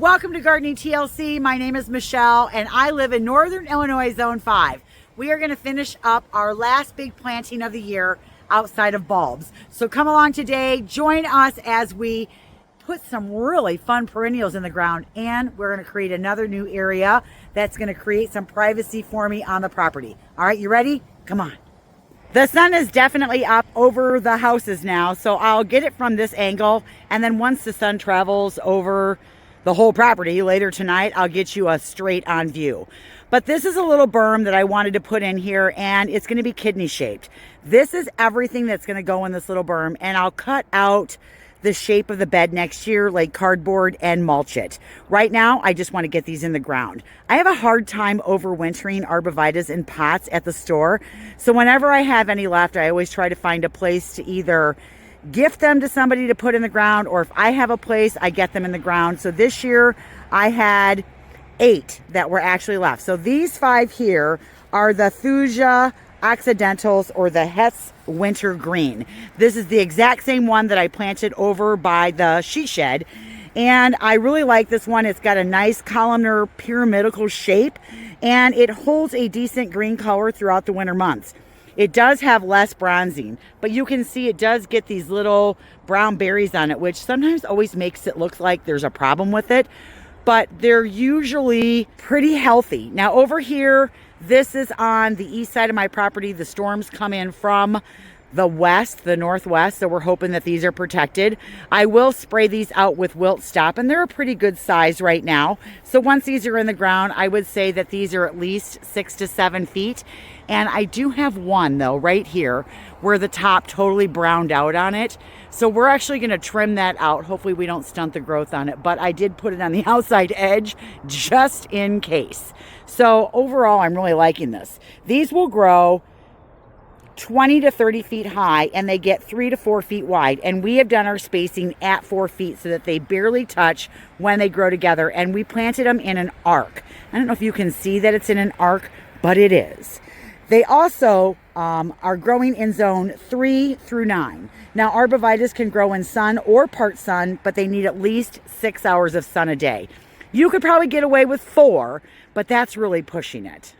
Welcome to Gardening TLC. My name is Michelle and I live in Northern Illinois Zone 5. We are going to finish up our last big planting of the year outside of bulbs. So come along today, join us as we put some really fun perennials in the ground, and we're going to create another new area that's going to create some privacy for me on the property. All right, you ready? Come on. The sun is definitely up over the houses now, so I'll get it from this angle, and then once the sun travels over the whole property later tonight, I'll get you a straight on view. But this is a little berm that I wanted to put in here, and it's going to be kidney shaped. This is everything that's going to go in this little berm, and I'll cut out the shape of the bed next year, like cardboard, and mulch it. Right now, I just want to get these in the ground. I have a hard time overwintering arborvitaes in pots at the store. So whenever I have any left, I always try to find a place to either gift them to somebody to put in the ground, or if I have a place, I get them in the ground. So this year I had 8 that were actually left. So these 5 here are the Thuja Occidentals, or the Hess Winter Green. This is the exact same one that I planted over by the she shed, and I really like this one. It's got a nice columnar pyramidal shape, and it holds a decent green color throughout the winter months. It does have less bronzing, but you can see it does get these little brown berries on it, which sometimes always makes it look like there's a problem with it, but they're usually pretty healthy. Now over here, this is on the east side of my property. The storms come in from the west, the northwest, so we're hoping that these are protected. I will spray these out with wilt stop, and they're a pretty good size right now. So once these are in the ground, I would say that these are at least 6 to 7 feet. And I do have one though right here where the top totally browned out on it. So we're actually going to trim that out. Hopefully we don't stunt the growth on it, but I did put it on the outside edge just in case. So overall, I'm really liking this. These will grow 20 to 30 feet high, and they get 3 to 4 feet wide. And we have done our spacing at 4 feet so that they barely touch when they grow together. And we planted them in an arc. I don't know if you can see that it's in an arc, but it is. They also are growing in zone 3 through 9. Now, arborvitaes can grow in sun or part sun, but they need at least 6 hours of sun a day. You could probably get away with 4, but that's really pushing it.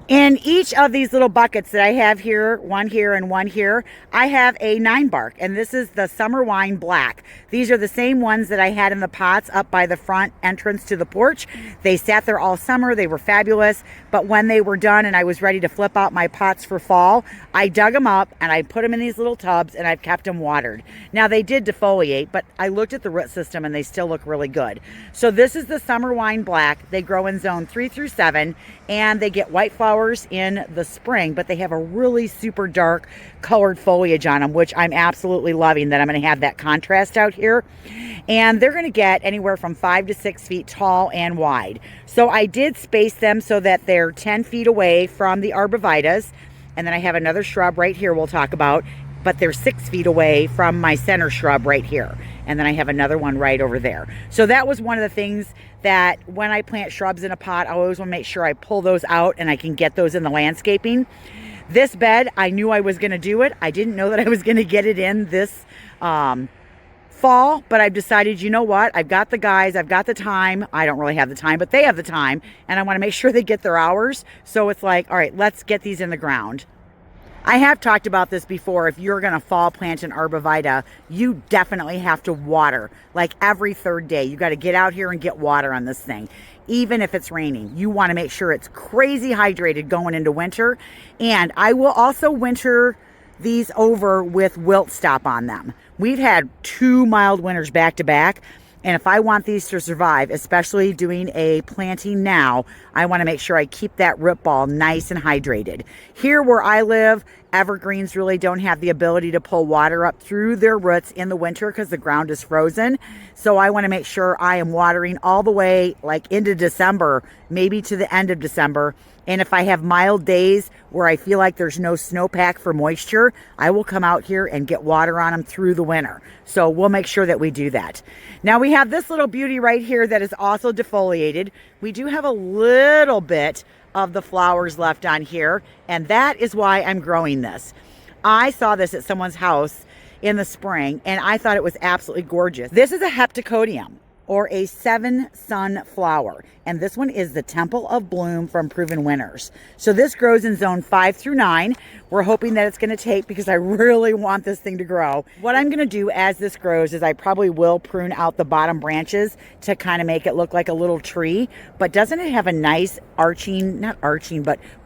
In each of these little buckets that I have here, one here and one here, I have a 9 bark, and this is the Summer Wine Black. These are the same ones that I had in the pots up by the front entrance to the porch. They sat there all summer. They were fabulous, but when they were done and I was ready to flip out my pots for fall, I dug them up and I put them in these little tubs, and I've kept them watered. Now, they did defoliate, but I looked at the root system and they still look really good. So this is the Summer Wine Black. They grow in zone 3 through 7, and they get white flowers in the spring, but they have a really super dark colored foliage on them, which I'm absolutely loving that I'm going to have that contrast out here. And they're going to get anywhere from 5 to 6 feet tall and wide. So I did space them so that they're 10 feet away from the arborvitaes. And then I have another shrub right here we'll talk about, but they're 6 feet away from my center shrub right here. And then I have another one right over there. So that was one of the things that when I plant shrubs in a pot, I always want to make sure I pull those out and I can get those in the landscaping. This bed, I knew I was going to do it. I didn't know that I was going to get it in this fall, but I've decided, you know what? I've got the guys, I've got the time. I don't really have the time, but they have the time, and I want to make sure they get their hours. So it's like, all right, let's get these in the ground. I have talked about this before. If you're going to fall plant an arborvitae, you definitely have to water like every 3rd day. You got to get out here and get water on this thing. Even if it's raining, you want to make sure it's crazy hydrated going into winter. And I will also winter these over with wilt stop on them. We've had 2 mild winters back to back. And if I want these to survive, especially doing a planting now, I want to make sure I keep that root ball nice and hydrated. Here where I live, evergreens really don't have the ability to pull water up through their roots in the winter because the ground is frozen. So I want to make sure I am watering all the way like into December, maybe to the end of December. And if I have mild days where I feel like there's no snowpack for moisture, I will come out here and get water on them through the winter. So we'll make sure that we do that. Now we have this little beauty right here that is also defoliated. We do have a little bit of the flowers left on here, and that is why I'm growing this. I saw this at someone's house in the spring, and I thought it was absolutely gorgeous. This is a heptacodium, or a 7-sun flower. And this one is the Temple of Bloom from Proven Winners. So this grows in zone 5 through 9. We're hoping that it's going to take because I really want this thing to grow. What I'm going to do as this grows is I probably will prune out the bottom branches to kind of make it look like a little tree. But doesn't it have a nice not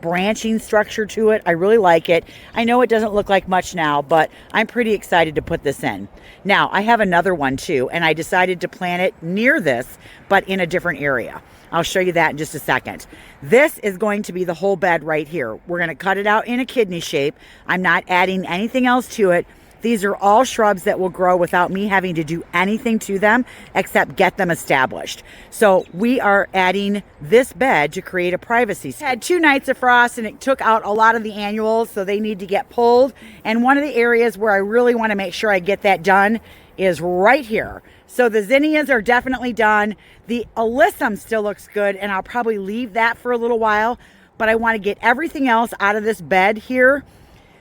branching structure to it? I really like it. I know it doesn't look like much now, but I'm pretty excited to put this in. Now, I have another one too, and I decided to plant it near this, but in a different area. I'll show you that in just a second. This is going to be the whole bed right here. We're going to cut it out in a kidney shape. I'm not adding anything else to it. These are all shrubs that will grow without me having to do anything to them except get them established. So we are adding this bed to create a privacy. Had 2 nights of frost and it took out a lot of the annuals, so they need to get pulled. And one of the areas where I really want to make sure I get that done is right here. So the zinnias are definitely done. The alyssum still looks good, and I'll probably leave that for a little while, but I want to get everything else out of this bed here.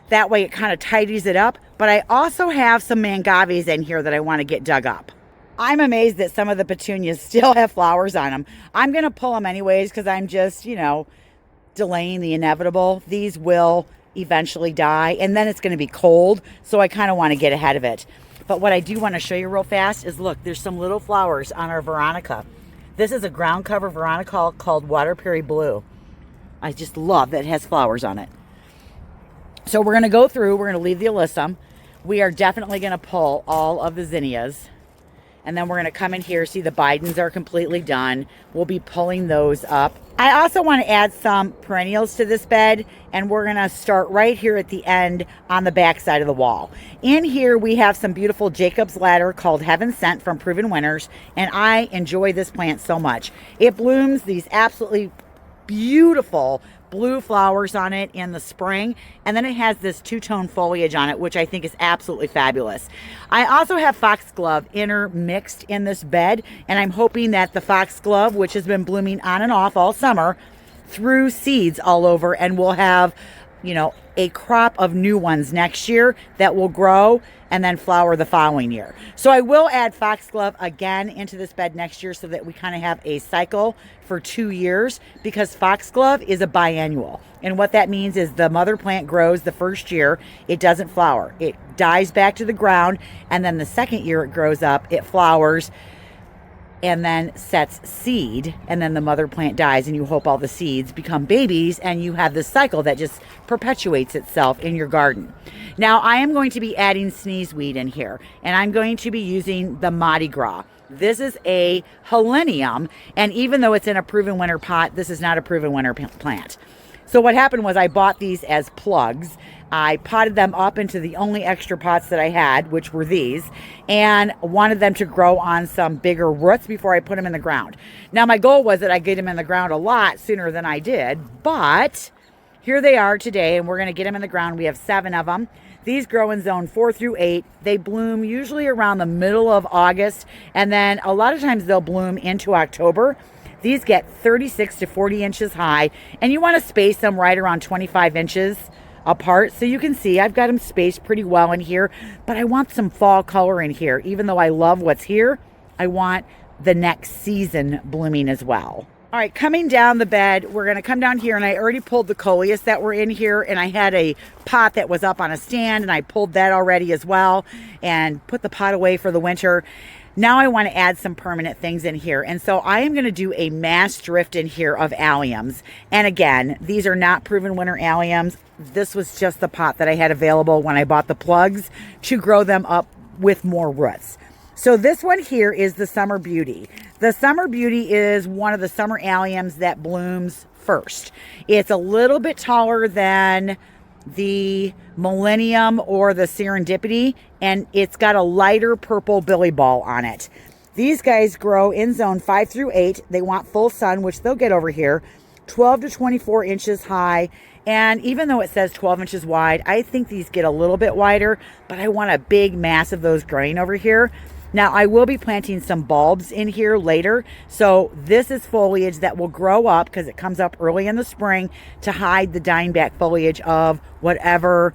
That way it kind of tidies it up. But I also have some mangaves in here that I want to get dug up. I'm amazed that some of the petunias still have flowers on them. I'm going to pull them anyways because I'm just, delaying the inevitable. These will eventually die, and then it's going to be cold, so I kind of want to get ahead of it. But what I do want to show you real fast is, look, there's some little flowers on our Veronica. This is a ground cover Veronica called Waterberry Blue. I just love that it has flowers on it. So we're going to go through, we're going to leave the alyssum. We are definitely going to pull all of the zinnias. And then we're going to come in here, see the Bidens are completely done. We'll be pulling those up. I also want to add some perennials to this bed, and we're going to start right here at the end on the back side of the wall. In here, we have some beautiful Jacob's Ladder called Heaven Sent from Proven Winners, and I enjoy this plant so much. It blooms these absolutely beautiful blue flowers on it in the spring, and then it has this 2-tone foliage on it, which I think is absolutely fabulous. I also have foxglove intermixed in this bed, and I'm hoping that the foxglove, which has been blooming on and off all summer, threw seeds all over, and we'll have a crop of new ones next year that will grow and then flower the following year. So I will add foxglove again into this bed next year so that we kind of have a cycle for 2 years, because foxglove is a biannual. And what that means is the mother plant grows the first year, it doesn't flower. It dies back to the ground, and then the second year it grows up, it flowers, and then sets seed, and then the mother plant dies, and you hope all the seeds become babies, and you have this cycle that just perpetuates itself in your garden. Now, I am going to be adding sneezeweed in here, and I'm going to be using the Mardi Gras. This is a helenium, and even though it's in a Proven Winner pot, this is not a Proven Winner plant. So what happened was I bought these as plugs. I potted them up into the only extra pots that I had, which were these, and wanted them to grow on some bigger roots before I put them in the ground. Now, my goal was that I get them in the ground a lot sooner than I did, but here they are today, and we're going to get them in the ground. We have 7 of them. These grow in zone 4 through 8. They bloom usually around the middle of August, and then a lot of times they'll bloom into October. These get 36 to 40 inches high, and you want to space them right around 25 inches apart. So you can see I've got them spaced pretty well in here, but I want some fall color in here. Even though I love what's here, I want the next season blooming as well. All right, coming down the bed, we're going to come down here, and I already pulled the coleus that were in here, and I had a pot that was up on a stand, and I pulled that already as well and put the pot away for the winter. Now I want to add some permanent things in here, and so I am going to do a mass drift in here of alliums. And again, these are not Proven Winner alliums. This was just the pot that I had available when I bought the plugs to grow them up with more roots. So this one here is the Summer Beauty. The Summer Beauty is one of the summer alliums that blooms first. It's a little bit taller than the Millennium or the Serendipity, and it's got a lighter purple billy ball on it. These guys grow in zone 5 through 8. They want full sun, which they'll get over here, 12 to 24 inches high. And even though it says 12 inches wide, I think these get a little bit wider, but I want a big mass of those growing over here. Now, I will be planting some bulbs in here later. So this is foliage that will grow up because it comes up early in the spring to hide the dying back foliage of whatever,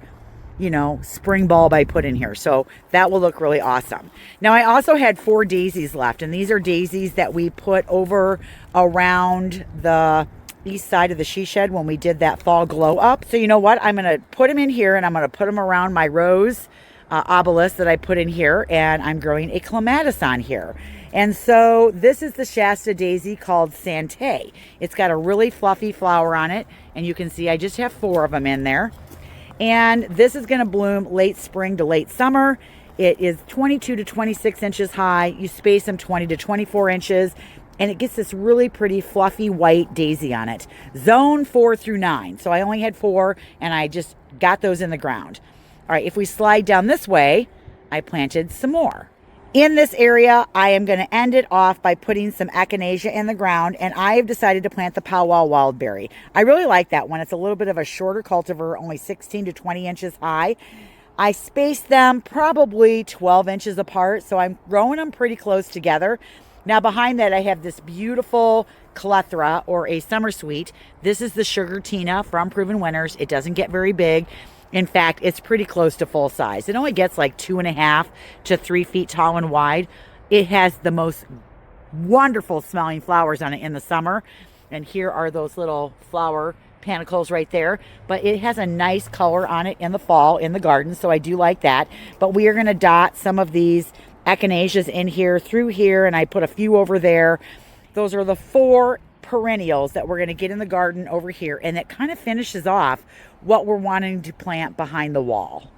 you know, spring bulb I put in here. So that will look really awesome. Now I also had 4 daisies left, and these are daisies that we put over around the east side of the she shed when we did that fall glow up. So you know what? I'm going to put them in here, and I'm going to put them around my rose obelisk that I put in here, and I'm growing a clematis on here. And so this is the Shasta daisy called Sante. It's got a really fluffy flower on it, and you can see I just have 4 of them in there. And this is going to bloom late spring to late summer. It is 22 to 26 inches high. You space them 20 to 24 inches, and it gets this really pretty fluffy white daisy on it. Zone 4 through 9. So I only had 4, and I just got those in the ground. All right, if we slide down this way, I planted some more. In this area, I am going to end it off by putting some echinacea in the ground, and I have decided to plant the powwow wildberry. I really like that one. It's a little bit of a shorter cultivar, only 16 to 20 inches high. I spaced them probably 12 inches apart, so I'm growing them pretty close together. Now behind that, I have this beautiful clethra, or a summer sweet. This is the Sugar Tina from Proven Winners. It doesn't get very big. In fact, it's pretty close to full size. It only gets like 2.5 to 3 feet tall and wide. It has the most wonderful smelling flowers on it in the summer. And here are those little flower panicles right there. But it has a nice color on it in the fall in the garden, so I do like that. But we are going to dot some of these echinaceas in here through here, and I put a few over there. Those are the 4 perennials that we're going to get in the garden over here, and it kind of finishes off what we're wanting to plant behind the wall.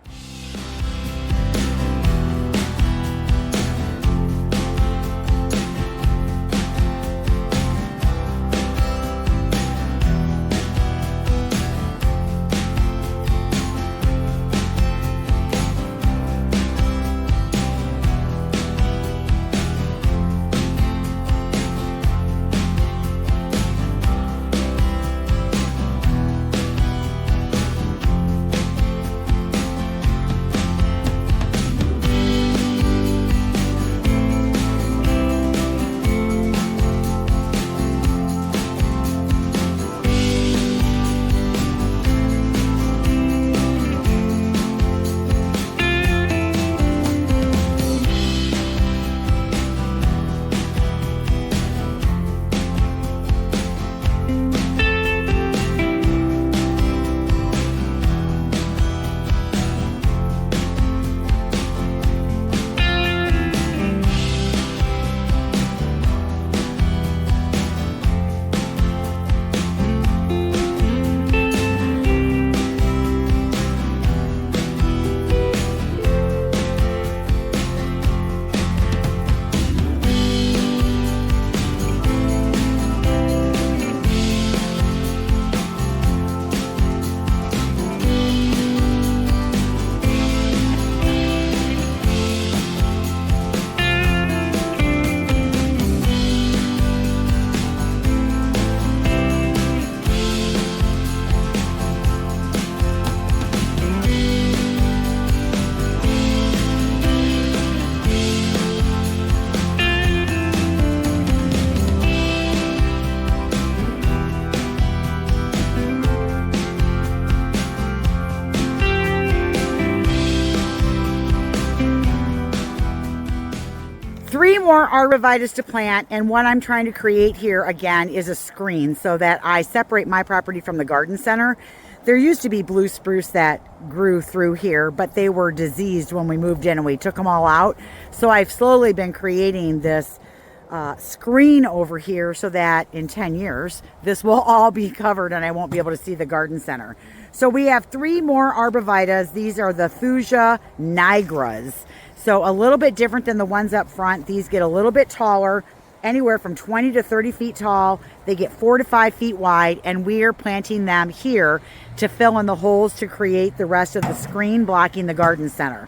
More arborvitaes to plant, and what I'm trying to create here again is a screen so that I separate my property from the garden center. There used to be blue spruce that grew through here, but they were diseased when we moved in and we took them all out. So I've slowly been creating this screen over here so that in 10 years this will all be covered and I won't be able to see the garden center. So we have 3 more arborvitaes. These are the Fuchsia nigras. So a little bit different than the ones up front. These get a little bit taller, anywhere from 20 to 30 feet tall. They get 4 to 5 feet wide, and we are planting them here to fill in the holes to create the rest of the screen blocking the garden center.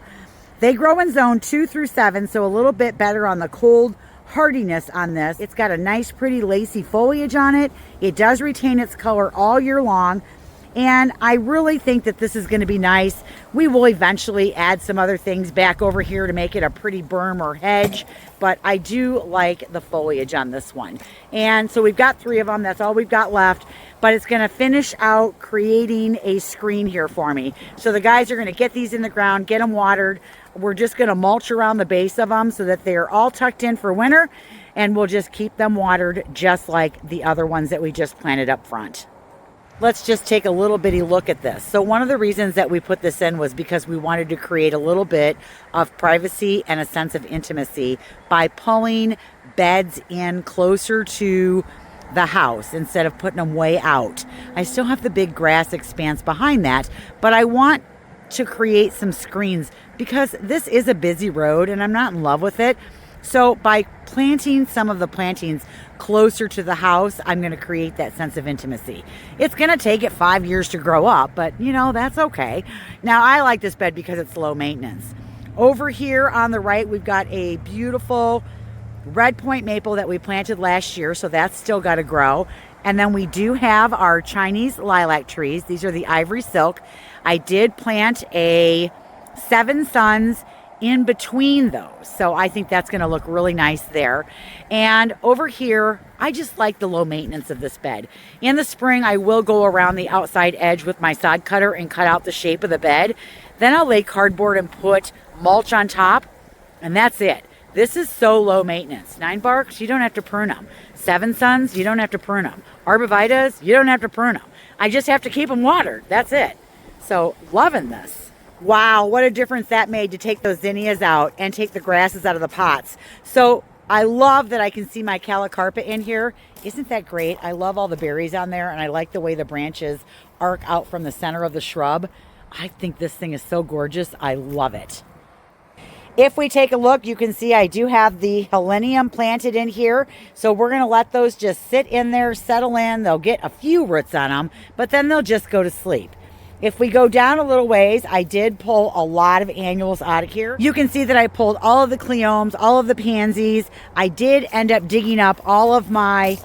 They grow in zone 2 through 7, so a little bit better on the cold hardiness on this. It's got a nice, pretty, lacy foliage on it. It does retain its color all year long. And I really think that this is going to be nice. We will eventually add some other things back over here to make it a pretty berm or hedge, but I do like the foliage on this one. And so we've got 3 of them. That's all we've got left, but it's going to finish out creating a screen here for me. So the guys are going to get these in the ground, get them watered. We're just going to mulch around the base of them so that they're all tucked in for winter, and we'll just keep them watered just like the other ones that we just planted up front. Let's just take a little bitty look at this. So one of the reasons that we put this in was because we wanted to create a little bit of privacy and a sense of intimacy by pulling beds in closer to the house instead of putting them way out. I still have the big grass expanse behind that, but I want to create some screens because this is a busy road and I'm not in love with it. So by planting some of the plantings closer to the house, I'm going to create that sense of intimacy. It's going to take it 5 years to grow up, but you know, that's okay. Now I like this bed because it's low maintenance. Over here on the right, we've got a beautiful red point maple that we planted last year, so that's still got to grow. And then we do have our Chinese lilac trees. These are the ivory silk. I did plant a 7 Suns in between those, so I think that's going to look really nice there. And over here, I just like the low maintenance of this bed. In the spring, I will go around the outside edge with my sod cutter and cut out the shape of the bed. Then I'll lay cardboard and put mulch on top, and that's it. This is so low maintenance. 9 barks, you don't have to prune them. 7 Suns, you don't have to prune them. Arborvitaes, you don't have to prune them. I just have to keep them watered. That's it. So loving this. Wow, what a difference that made to take those zinnias out and take the grasses out of the pots. So I love that I can see my calicarpa in here. Isn't that great? I love all the berries on there, and I like the way the branches arc out from the center of the shrub. I think this thing is so gorgeous. I love it. If we take a look, you can see I do have the helenium planted in here. So we're going to let those just sit in there, settle in. They'll get a few roots on them, but then they'll just go to sleep. If we go down a little ways, I did pull a lot of annuals out of here. You can see that I pulled all of the cleomes, all of the pansies. I did end up digging up all of my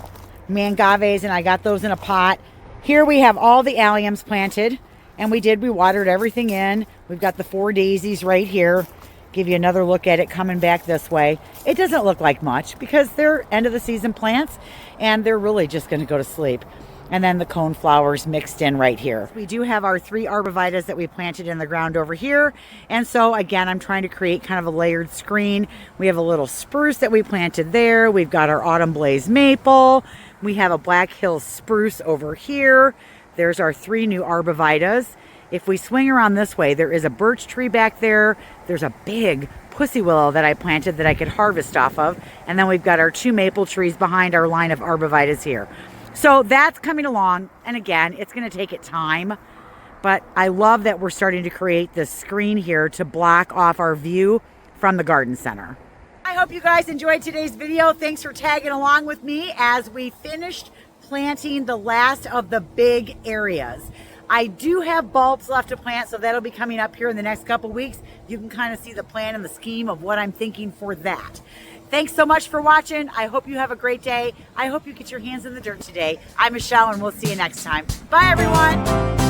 mangaves, and I got those in a pot. Here we have all the alliums planted, and we watered everything in. We've got the 4 daisies right here. Give you another look at it coming back this way. It doesn't look like much because they're end of the season plants, and they're really just going to go to sleep. And then the cone flowers mixed in right here. We do have our 3 arborvitaes that we planted in the ground over here. And so again, I'm trying to create kind of a layered screen. We have a little spruce that we planted there. We've got our autumn blaze maple. We have a Black Hills spruce over here. There's our 3 new arborvitaes. If we swing around this way, there is a birch tree back there. There's a big pussy willow that I planted that I could harvest off of. And then we've got our 2 maple trees behind our line of arborvitaes here. So that's coming along, and again, it's going to take it time, but I love that we're starting to create this screen here to block off our view from the garden center. I hope you guys enjoyed today's video. Thanks for tagging along with me as we finished planting the last of the big areas. I do have bulbs left to plant, so that'll be coming up here in the next couple weeks. You can kind of see the plan and the scheme of what I'm thinking for that. Thanks so much for watching. I hope you have a great day. I hope you get your hands in the dirt today. I'm Michelle, and we'll see you next time. Bye, everyone.